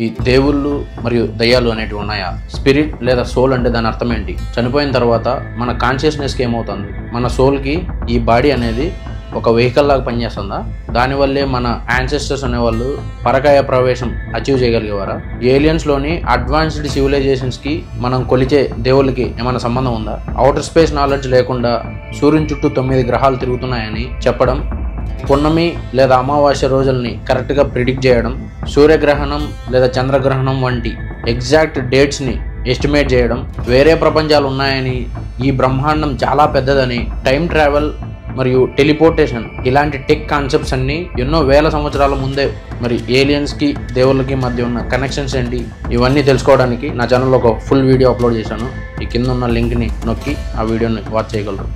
ఈ దేవుళ్ళు మరియు దయ్యాలు అనేటివి ఉన్నాయా? స్పిరిట్ లేదా సోల్ అంటే దాని అర్థం ఏంటి? చనిపోయిన తర్వాత మన కాన్షియస్నెస్కి ఏమవుతుంది? మన సోల్కి ఈ బాడీ అనేది ఒక వెహికల్ లాగా పనిచేస్తుందా? దానివల్లే మన యాన్సెస్టర్స్ అనేవాళ్ళు పరకాయ ప్రవేశం అచీవ్ చేయగలిగేవారా? ఏలియన్స్లోని అడ్వాన్స్డ్ సివిలైజేషన్స్కి మనం కొలిచే దేవుళ్ళకి ఏమైనా సంబంధం ఉందా? అవుటర్ స్పేస్ నాలెడ్జ్ లేకుండా సూర్యుని చుట్టూ 9 గ్రహాలు తిరుగుతున్నాయని చెప్పడం, పున్నమి లేదా అమావాస్య రోజుల్ని కరెక్ట్గా ప్రిడిక్ట్ చేయడం, సూర్యగ్రహణం లేదా చంద్రగ్రహణం వంటి ఎగ్జాక్ట్ డేట్స్ని ఎస్టిమేట్ చేయడం, వేరే ప్రపంచాలు ఉన్నాయని, ఈ బ్రహ్మాండం చాలా పెద్దదని, టైం ట్రావెల్ మరియు టెలిపోర్టేషన్ ఇలాంటి టెక్ కాన్సెప్ట్స్ అన్నీ ఎన్నో వేల సంవత్సరాల ముందే మరి ఏలియన్స్కి దేవుళ్ళకి మధ్య ఉన్న కనెక్షన్స్ ఏంటి, ఇవన్నీ తెలుసుకోవడానికి నా ఛానల్లో ఒక ఫుల్ వీడియో అప్లోడ్ చేశాను. ఈ కింద ఉన్న లింక్ని నొక్కి ఆ వీడియోని వాచ్ చేయగలరు.